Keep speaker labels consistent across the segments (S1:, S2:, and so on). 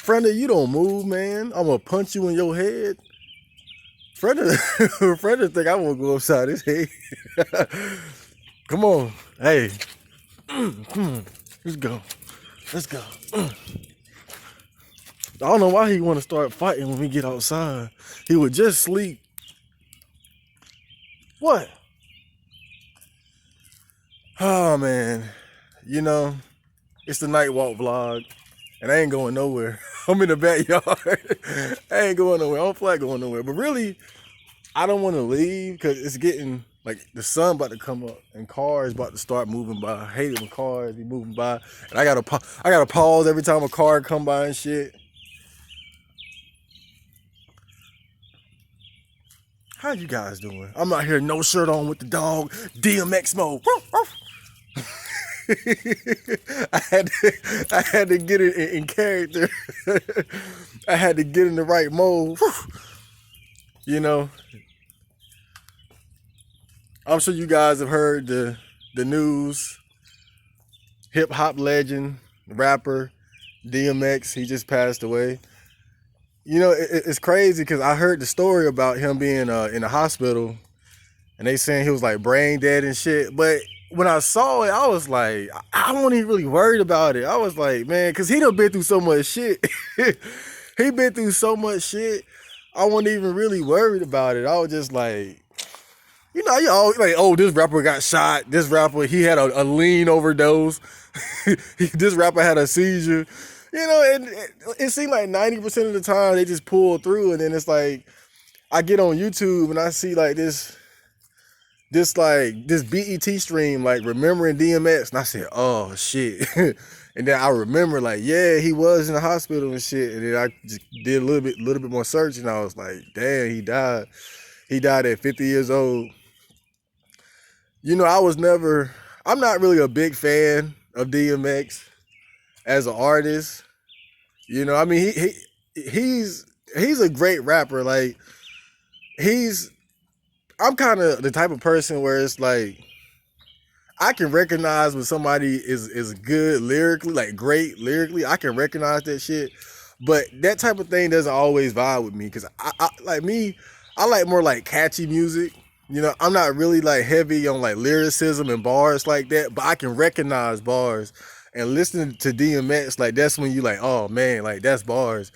S1: Friendly, you don't move, man. I'm gonna punch you in your head. Friendly think I wanna go upside his head. Come on. Hey. Come on. Let's go. Let's go. I don't know why he wanna start fighting when we get outside. He would just sleep. What? Oh man. You know, it's the Nightwalk vlog. And I ain't going nowhere. I'm in the backyard. I ain't going nowhere. I don't feel like going nowhere. But really, I don't want to leave because it's getting like the sun about to come up and cars about to start moving by. I hate it when cars be moving by, and I gotta pause every time a car come by and shit. How you guys doing? I'm out here no shirt on with the dog, DMX mode. I had to get it in character. I had to get in the right mode. You know, I'm sure you guys have heard the news. Hip hop legend, rapper DMX, he just passed away. You know, it's crazy because I heard the story about him being in the hospital, and they saying he was like brain dead and shit. But when I saw it, I was like, I wasn't even really worried about it. I was like, man, because he done been through so much shit. He been through so much shit. I wasn't even really worried about it. I was just like, you know, you always like, oh, this rapper got shot. This rapper, he had a lean overdose. This rapper had a seizure. You know, and it seemed like 90% of the time they just pull through. And then it's like, I get on YouTube and I see like this BET stream, like remembering DMX. And I said, oh shit. And then I remember like, yeah, he was in the hospital and shit. And then I just did a little bit more search and I was like, damn, he died. He died at 50 years old. You know, I'm not really a big fan of DMX as an artist. You know, I mean, he's a great rapper. Like, I'm kind of the type of person where it's like, I can recognize when somebody is good lyrically, like great lyrically. I can recognize that shit. But that type of thing doesn't always vibe with me because I like more like catchy music. You know, I'm not really like heavy on like lyricism and bars like that, but I can recognize bars. And listening to DMX, like that's when you like, oh man, like that's bars.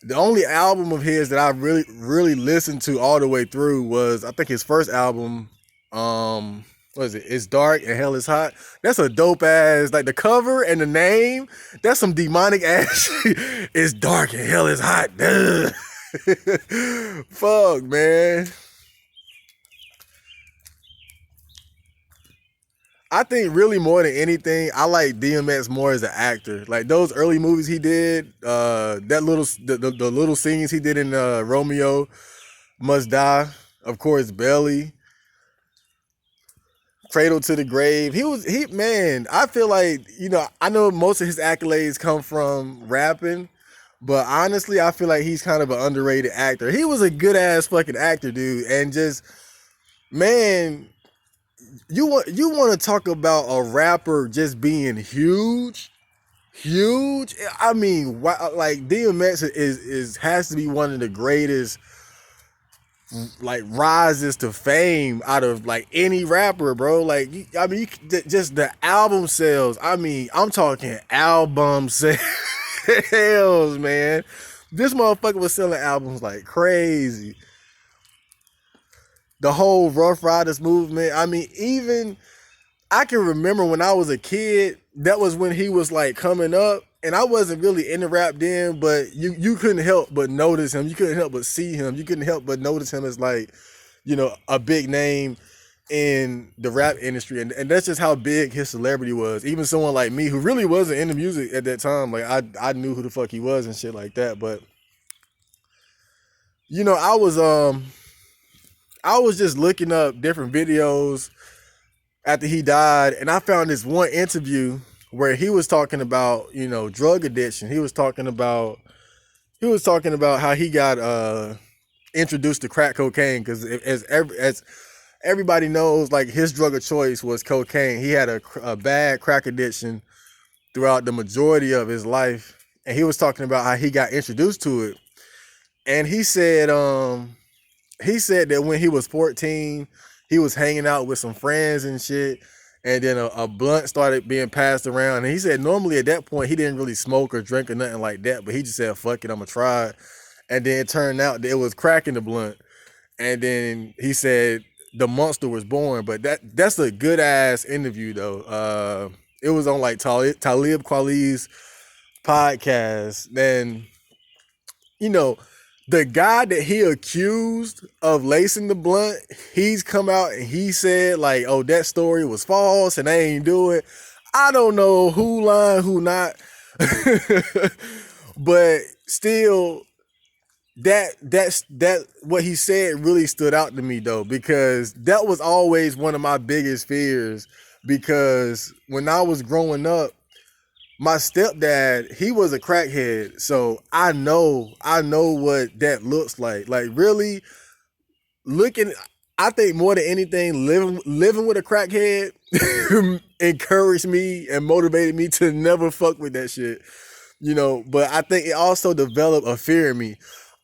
S1: The only album of his that I really, really listened to all the way through was, I think his first album, what is it? It's Dark and Hell is Hot. That's a dope ass, like the cover and the name, that's some demonic ass shit. It's dark and hell is hot. Fuck, man. I think really more than anything, I like DMX more as an actor. Like those early movies he did, the little scenes he did in Romeo Must Die, of course, Belly, Cradle to the Grave. Man, I feel like, you know, I know most of his accolades come from rapping, but honestly, I feel like he's kind of an underrated actor. He was a good ass fucking actor, dude, and just, man, you want to talk about a rapper just being huge. I mean, like DMX is has to be one of the greatest like rises to fame out of like any rapper, bro. Like, I mean, just the album sales. I mean, I'm talking album sales, man. This motherfucker was selling albums like crazy. The whole Rough Riders movement. I mean, even I can remember when I was a kid, that was when he was like coming up, and I wasn't really into rap then, but you couldn't help but notice him. You couldn't help but see him. You couldn't help but notice him as like, you know, a big name in the rap industry. And that's just how big his celebrity was. Even someone like me who really wasn't into music at that time, like I knew who the fuck he was and shit like that. But, you know, I was just looking up different videos after he died, and I found this one interview where he was talking about, you know, drug addiction. He was talking about how he got introduced to crack cocaine because as everybody knows, like his drug of choice was cocaine. He had a bad crack addiction throughout the majority of his life, and he was talking about how he got introduced to it. And he said that when he was 14, he was hanging out with some friends and shit. And then a blunt started being passed around. And he said normally at that point he didn't really smoke or drink or nothing like that, but he just said, fuck it, I'm gonna try it. And then it turned out that it was crack in the blunt. And then he said the monster was born. But that's a good ass interview though. It was on like Talib Kweli's podcast. Then, you know, the guy that he accused of lacing the blunt, he's come out and he said like, oh, that story was false and they ain't do it. I don't know who lying, who not. But still, that what he said really stood out to me though, because that was always one of my biggest fears. Because when I was growing up, my stepdad, he was a crackhead, so I know what that looks like. Like really looking, I think more than anything, living with a crackhead encouraged me and motivated me to never fuck with that shit. But I think it also developed a fear in me.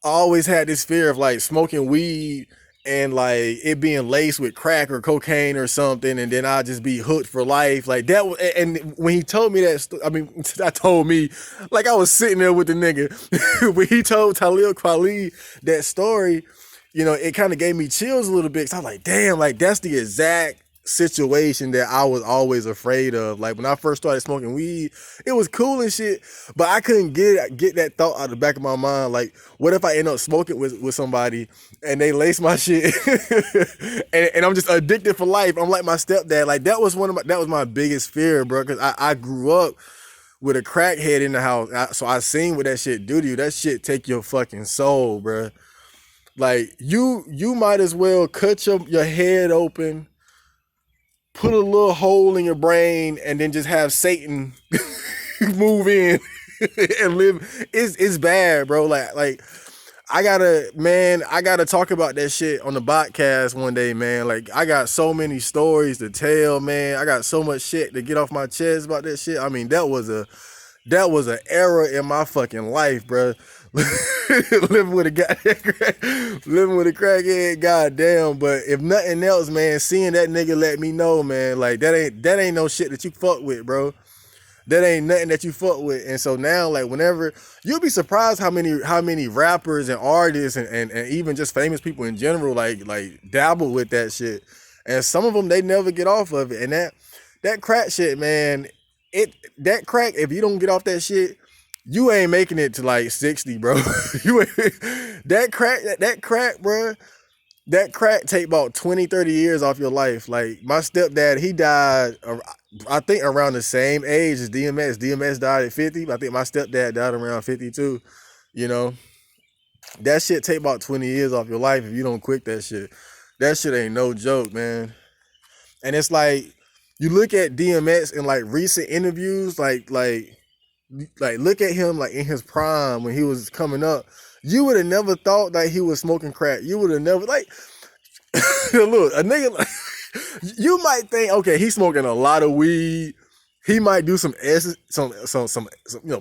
S1: I always had this fear of like smoking weed and like it being laced with crack or cocaine or something, and then I'd just be hooked for life. Like that. And when he told me that, that told me, like I was sitting there with the nigga. When he told Talib Kweli that story, it kind of gave me chills a little bit. Cause I was like, damn, like that's the exact situation that I was always afraid of. Like when I first started smoking weed, it was cool and shit, but I couldn't get that thought out of the back of my mind. Like, what if I end up smoking with somebody and they lace my shit and I'm just addicted for life? I'm like my stepdad. Like that was my biggest fear, bro. Cause I grew up with a crackhead in the house, so I seen what that shit do to you. That shit take your fucking soul, bro. Like you might as well cut your head open, put a little hole in your brain, and then just have Satan move in and live. It's bad, bro. Like I gotta talk about that shit on the podcast one day, man. Like I got so many stories to tell, man. I got so much shit to get off my chest about that shit. I mean, that was an era in my fucking life, bro. living with a crackhead, goddamn. But if nothing else, man, seeing that nigga let me know, man, like that ain't no shit that you fuck with, bro. That ain't nothing that you fuck with. And so now, like whenever, you'll be surprised how many rappers and artists and even just famous people in general like dabble with that shit. And some of them, they never get off of it. And that crack shit, man, that crack, if you don't get off that shit, you ain't making it to like 60, bro. That crack, bro. That crack take about 20, 30 years off your life. Like my stepdad, he died, I think around the same age as DMX. DMX died at 50. I think my stepdad died around 52. That shit take about 20 years off your life if you don't quit that shit. That shit ain't no joke, man. And it's like, you look at DMX in like recent interviews, like look at him like in his prime when he was coming up. You would have never thought that he was smoking crack. You would have never like look, a nigga like, you might think, okay, he's smoking a lot of weed. He might do some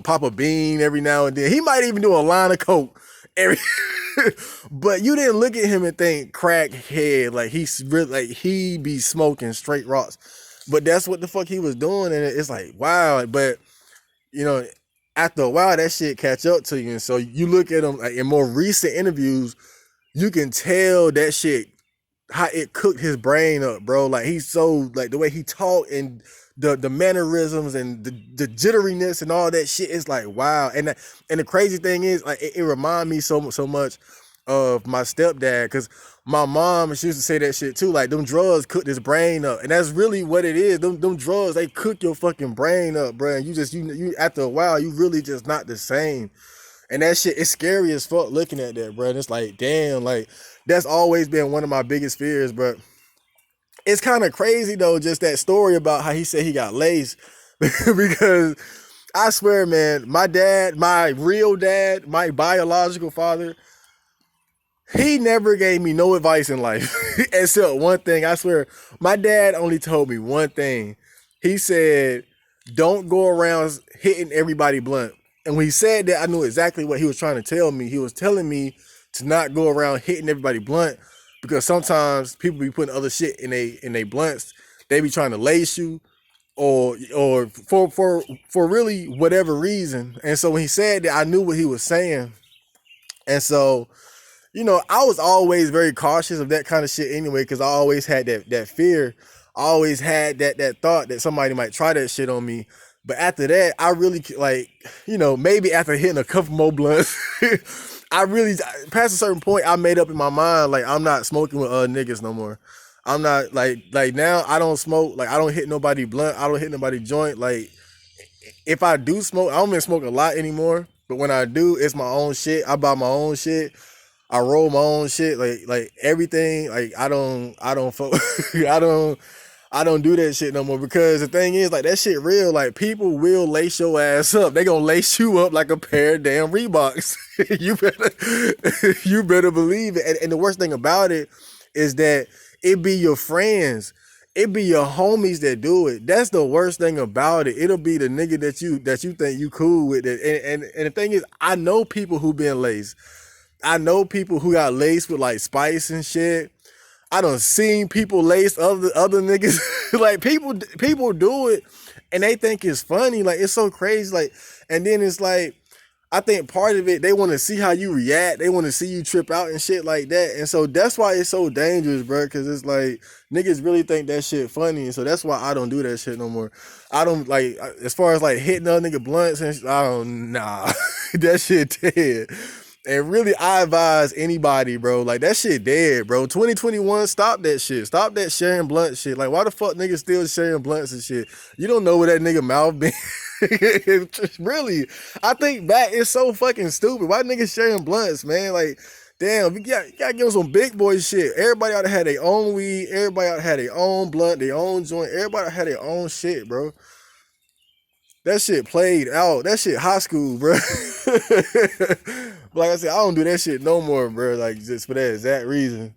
S1: pop a bean every now and then. He might even do a line of coke every but you didn't look at him and think crackhead, like he's really like he be smoking straight rocks. But that's what the fuck he was doing, and it's like, wow. But after a while, that shit catch up to you. And so you look at him like, in more recent interviews, you can tell that shit, how it cooked his brain up, bro. Like he's so, like the way he talked and the mannerisms and the jitteriness and all that shit is like, wow. And the crazy thing is, like it reminds me so much of my stepdad, because my mom, she used to say that shit too. Like them drugs cooked his brain up, and that's really what it is. Them drugs, they cook your fucking brain up, bro. And you after a while, you really just not the same. And that shit is scary as fuck looking at that, bro. And it's like, damn, like that's always been one of my biggest fears. But it's kind of crazy though, just that story about how he said he got laced. Because I swear, man, my dad, my real dad, my biological father, he never gave me no advice in life except one thing. I swear, my dad only told me one thing. He said, don't go around hitting everybody blunt. And when he said that, I knew exactly what he was trying to tell me. He was telling me to not go around hitting everybody blunt because sometimes people be putting other shit in they blunts. They be trying to lace you or for really whatever reason. And so when he said that, I knew what he was saying. And so, I was always very cautious of that kind of shit anyway, because I always had that fear. I always had that thought that somebody might try that shit on me. But after that, I really like, maybe after hitting a couple more blunts, I really past a certain point, I made up in my mind like I'm not smoking with niggas no more. I'm not like now I don't smoke, like I don't hit nobody blunt, I don't hit nobody joint. Like if I do smoke, I don't even smoke a lot anymore. But when I do, it's my own shit. I buy my own shit. I roll my own shit, like everything. Like I don't fuck, I don't do that shit no more, because the thing is, like, that shit real. Like, people will lace your ass up. They gonna lace you up like a pair of damn Reeboks. You better believe it. And the worst thing about it is that it be your friends. It be your homies that do it. That's the worst thing about it. It'll be the nigga that you think you cool with it. And the thing is, I know people who been laced. I know people who got laced with like spice and shit. I done seen people lace other niggas. Like people do it and they think it's funny. Like, it's so crazy. Like, and then it's like, I think part of it, they want to see how you react. They want to see you trip out and shit like that. And so that's why it's so dangerous, bro. Because it's like, niggas really think that shit funny. And so that's why I don't do that shit no more. I don't, like, as far as like hitting other nigga blunts and shit, I don't, nah. That shit dead. And really, I advise anybody, bro, like, that shit dead, bro. 2021, stop that shit. Stop that sharing blunt shit. Like, why the fuck niggas still sharing blunts and shit? You don't know where that nigga mouth been. Really, I think back, it's so fucking stupid. Why niggas sharing blunts, man? Like, damn, you gotta give them some big boy shit. Everybody ought to have their own weed. Everybody ought to have their own blunt, their own joint. Everybody ought to have their own shit, bro. That shit played out. That shit high school, bro. Like I said, I don't do that shit no more, bro. Like, just for that exact reason.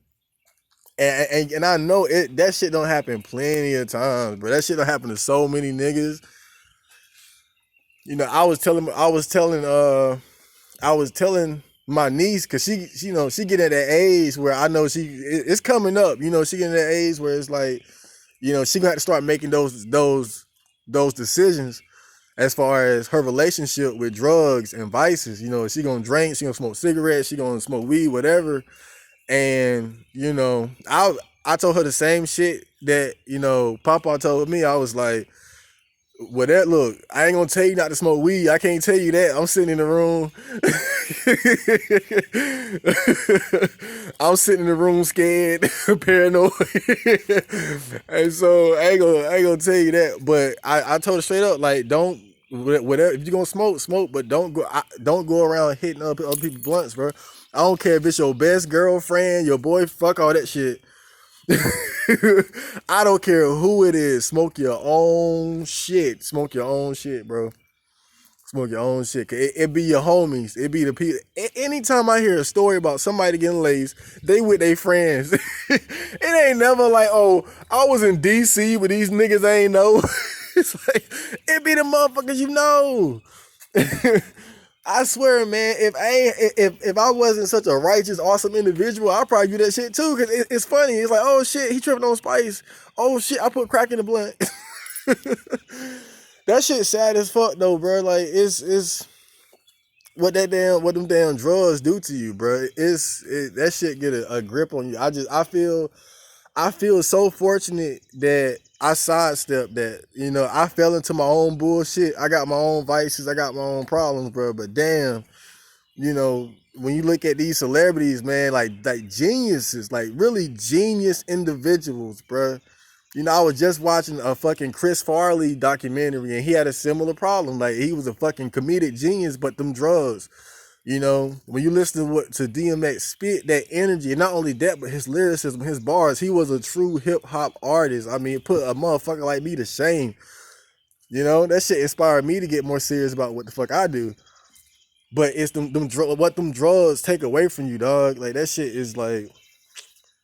S1: And I know it. That shit don't happen plenty of times, bro. That shit don't happen to so many niggas. I was telling my niece, cause she get at that age where I know it's coming up. She getting at that age where it's like, she gonna have to start making those decisions as far as her relationship with drugs and vices. She gonna drink, she gonna smoke cigarettes, she gonna smoke weed, whatever. And I told her the same shit that Papa told me. I was like, well, look, I ain't gonna tell you not to smoke weed. I can't tell you that. I'm sitting in the room. I'm sitting in the room scared, paranoid. And so I ain't gonna tell you that. But I told her straight up, like, don't, whatever, if you gonna smoke, but don't go around hitting other people's blunts, bro. I don't care if it's your best girlfriend, your boy, fuck all that shit. I don't care who it is. Smoke your own shit. Smoke your own shit, bro. Smoke your own shit. It be your homies. It be the people. Anytime I hear a story about somebody getting laced, they with their friends. It ain't never like, oh, I was in DC with these niggas I ain't know. It's like, it be the motherfuckers you know. I swear, man, if I wasn't such a righteous, awesome individual, I'd probably do that shit too. Cause it's funny. It's like, oh shit, he tripping on spice. Oh shit, I put crack in the blunt. That shit sad as fuck though, bro. Like, it's what them damn drugs do to you, bro. That shit get a grip on you. I feel so fortunate that I sidestepped that. I fell into my own bullshit. I got my own vices. I got my own problems, bro. But damn, when you look at these celebrities, man, like geniuses, like really genius individuals, bro. I was just watching a fucking Chris Farley documentary, and he had a similar problem. Like, he was a fucking comedic genius, but them drugs. When you listen to DMX spit, that energy, and not only that, but his lyricism, his bars, he was a true hip hop artist. I mean, it put a motherfucker like me to shame. That shit inspired me to get more serious about what the fuck I do. But it's what them drugs take away from you, dog. Like, that shit is like,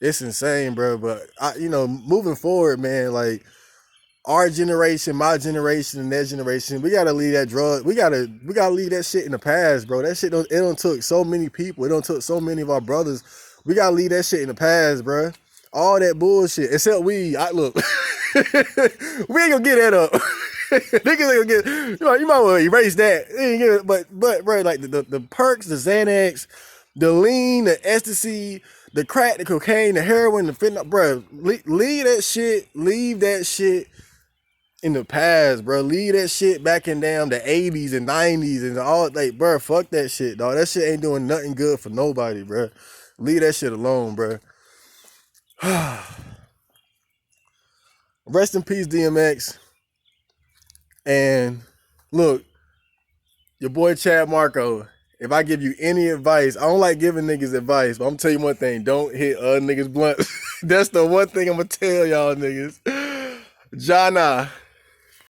S1: it's insane, bro. But moving forward, man, like, our generation, my generation, and their generation, we gotta leave that drug. We gotta leave that shit in the past, bro. That shit it don't took so many people. It don't took so many of our brothers. We gotta leave that shit in the past, bro. All that bullshit, except we. Look, we ain't gonna get that up. Niggas ain't gonna get. You might well erase that. But bro, like the perks, the Xanax, the lean, the ecstasy, the crack, the cocaine, the heroin, the fentanyl, bro. Leave that shit. Leave that shit in the past, bro. Leave that shit back in damn the 80s and 90s and all. Like, bro, fuck that shit, dog. That shit ain't doing nothing good for nobody, bro. Leave that shit alone, bro. Rest in peace, DMX. And look, your boy Chad Marco, if I give you any advice, I don't like giving niggas advice, but I'm gonna tell you one thing: don't hit other niggas blunt. That's the one thing I'm gonna tell y'all niggas. Jana.